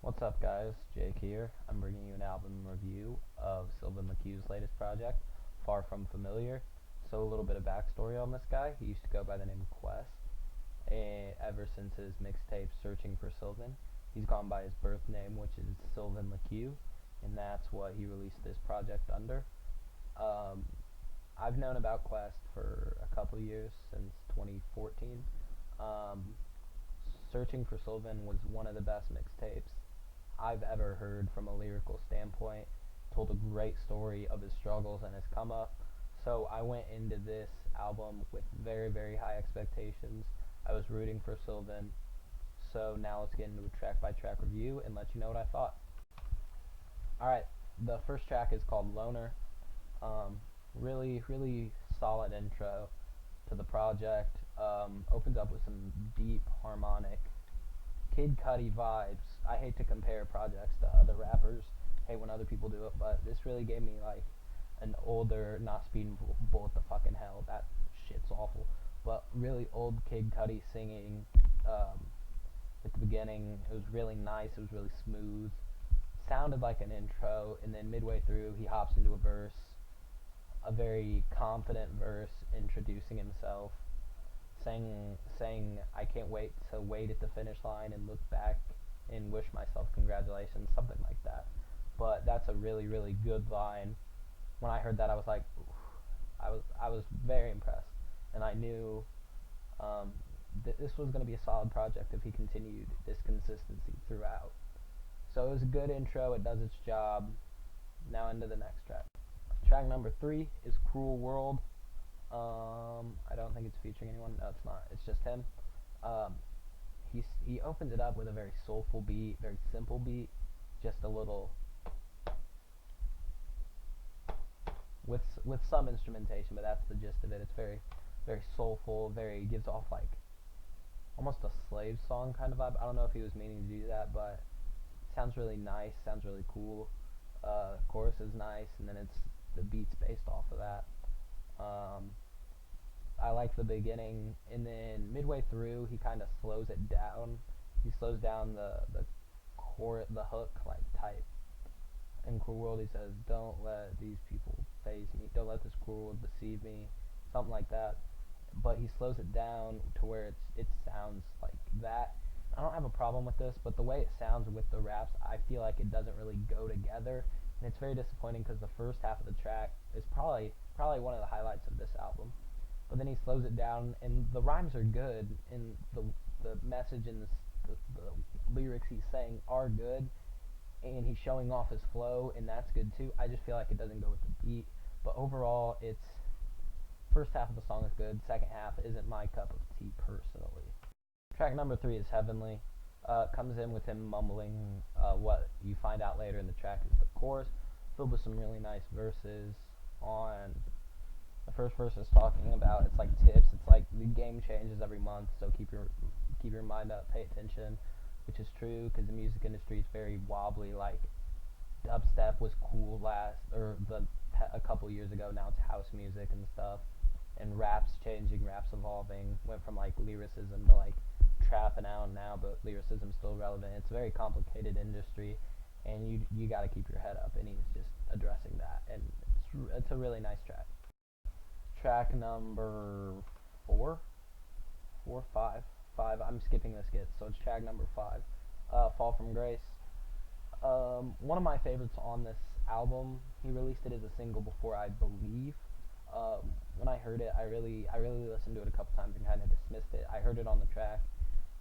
What's up, guys? Jake here. I'm bringing you an album review of Sylvan LaCue's latest project, Far From Familiar. So, a little bit of backstory on this guy. He used to go by the name Quest, ever since his mixtape Searching for Sylvan. He's gone by his birth name, which is Sylvan LaCue, and that's what he released this project under. Um, I've known about Quest for a couple years, since 2014. Um, Searching for Sylvan was one of the best mixtapes I've ever heard from a lyrical standpoint. Told a great story of his struggles and his come up. So I went into this album with very, very high expectations. I was rooting for Sylvan. So now let's get into a track by track review and let you know what I thought. Alright, the first track is called Loner. Really, really solid intro to the project. Opens up with some deep harmonic Kid Cudi vibes. I hate to compare projects to other rappers. Hate when other people do it, but this really gave me like an older, not speeding bullet the fucking hell. That shit's awful. But really old Kid Cudi singing at the beginning. It was really nice. It was really smooth. Sounded like an intro, and then midway through he hops into a verse, a very confident verse introducing himself, saying I can't wait to wait at the finish line and look back and wish myself congratulations, something like that. But that's a really, really good line. When I heard that, I was like, oof. I was very impressed, and I knew this was going to be a solid project if he continued this consistency throughout. So it was a good intro. It does its job. Now into the next track. Track number 3 is Cruel World. I don't think it's featuring anyone. No, it's not. It's just him. Um, he opens it up with a very soulful beat, very simple beat, just a little with some instrumentation, but that's the gist of it. It's very very soulful, very gives off like almost a slave song kind of vibe. I don't know if he was meaning to do that, but it sounds really nice, sounds really cool. Chorus is nice, and then it's the beats based off of that. Um, I like the beginning, and then midway through he kind of slows it down. He slows down the hook like type. In Cruel World he says, "Don't let these people phase me. Don't let this cruel world deceive me," something like that. But he slows it down to where it sounds like that. I don't have a problem with this, but the way it sounds with the raps, I feel like it doesn't really go together, and it's very disappointing because the first half of the track is probably one of the highlights of this album. But then he slows it down, and the rhymes are good, and the message and the lyrics he's saying are good, and he's showing off his flow, and that's good too. I just feel like it doesn't go with the beat. But overall, it's first half of the song is good. Second half isn't my cup of tea personally. Track number 3 is Heavenly. Comes in with him mumbling what you find out later in the track is the chorus, filled with some really nice verses. On the first verse is talking about it's like tips. It's like the game changes every month, so keep your mind up, pay attention, which is true because the music industry is very wobbly. Like dubstep was cool a couple years ago. Now it's house music and stuff, and rap's changing, rap's evolving. Went from like lyricism to like trapping out now, but lyricism's still relevant. It's a very complicated industry, and you got to keep your head up. And he's just addressing that, and it's a really nice track. Track number four, four, five, five. I'm skipping the skits, so it's track number 5. Fall from Grace. One of my favorites on this album. He released it as a single before, I believe. When I heard it, I really listened to it a couple times and kind of dismissed it. I heard it on the track,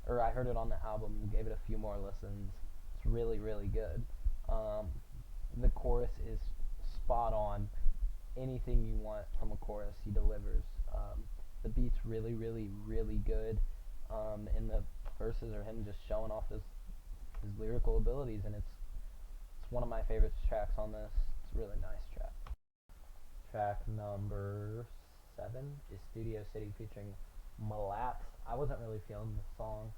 or I heard it on the album. Gave it a few more listens. It's really, really good. The chorus is spot on. Anything you want from a chorus, he delivers. The beat's really, really, really good. And the verses are him just showing off his lyrical abilities, and it's one of my favorite tracks on this. It's a really nice track. Track number 7 is Studio City featuring Malaps. I wasn't really feeling this song.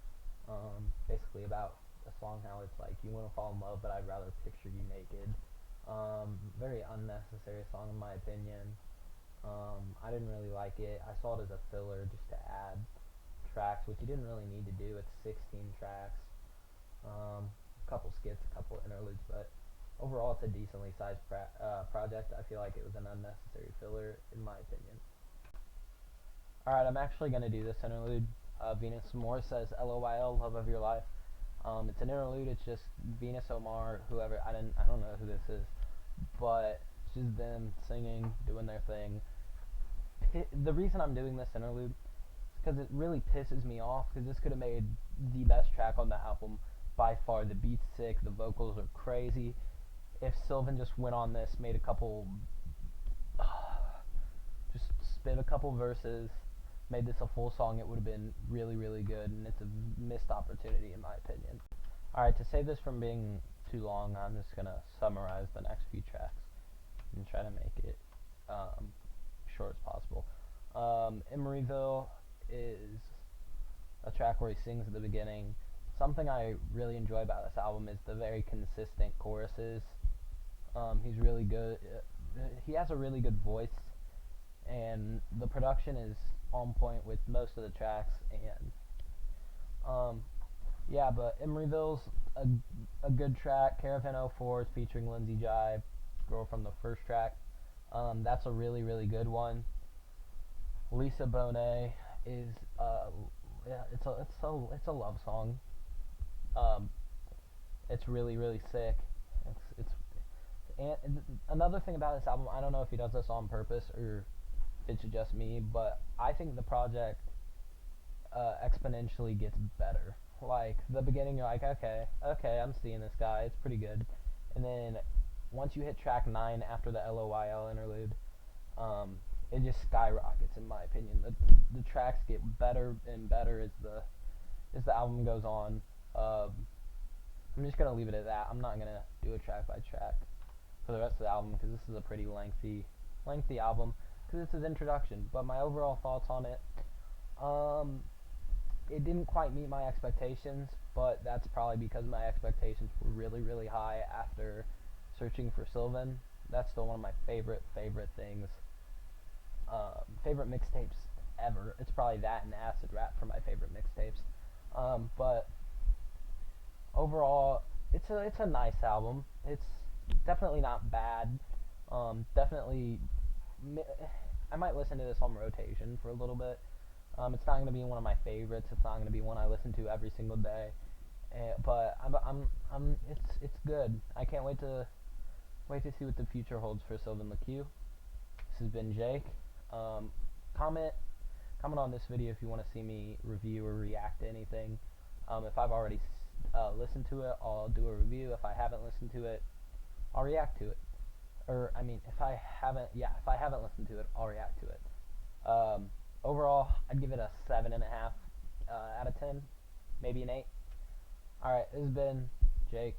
Basically about a song how it's like you want to fall in love, but I'd rather picture you naked. Very unnecessary song in my opinion. I didn't really like it. I saw it as a filler just to add tracks, which you didn't really need to do. It's 16 tracks. A couple skits interludes, but overall it's a decently sized project. I feel like it was an unnecessary filler, in my opinion. Alright, I'm actually going to do this interlude. Venus Moore says LOYL, love of your life. It's an interlude, it's just Venus Omar, whoever, I don't know who this is, but it's just them singing, doing their thing. The reason I'm doing this interlude is because it really pisses me off, because this could have made the best track on the album by far. The beat's sick, the vocals are crazy. If Sylvan just went on this, made a couple, just spit a couple verses, made this a full song, it would have been really, really good, and it's a missed opportunity in my opinion. Alright, to save this from being too long, I'm just going to summarize the next few tracks and try to make it short as possible. Emeryville is a track where he sings at the beginning. Something I really enjoy about this album is the very consistent choruses. He's really good. He has a really good voice, and the production is on point with most of the tracks. And yeah, but Emeryville's a good track. Caravan 04 is featuring Lindsay Jive, girl from the first track. That's a really, really good one. Lisa Bonet is yeah, it's a love song. It's really, really sick. And another thing about this album, I don't know if he does this on purpose or if it's just me, but I think the project exponentially gets better. Like, the beginning, you're like, okay, I'm seeing this guy, it's pretty good. And then, once you hit track 9 after the LOYL interlude, it just skyrockets, in my opinion. The tracks get better and better as the album goes on. I'm just going to leave it at that. I'm not going to do a track by track for the rest of the album, because this is a pretty lengthy album, because it's his introduction. But my overall thoughts on it, it didn't quite meet my expectations, but that's probably because my expectations were really, really high after searching for Sylvan. That's still one of my favorite things, favorite mixtapes ever. It's probably that and Acid Rap for my favorite mixtapes. But overall, it's a nice album. It's definitely not bad. Definitely, I might listen to this on rotation for a little bit. It's not going to be one of my favorites. It's not going to be one I listen to every single day. But it's good. I can't wait to see what the future holds for Sylvan LaCue. This has been Jake. Comment on this video if you want to see me review or react to anything. If I've already listened to it, I'll do a review. If I haven't listened to it, I'll react to it. Or, I mean, if I haven't listened to it, I'll react to it. Overall, I'd give it a 7.5 out of 10, maybe an 8. Alright, this has been Jake.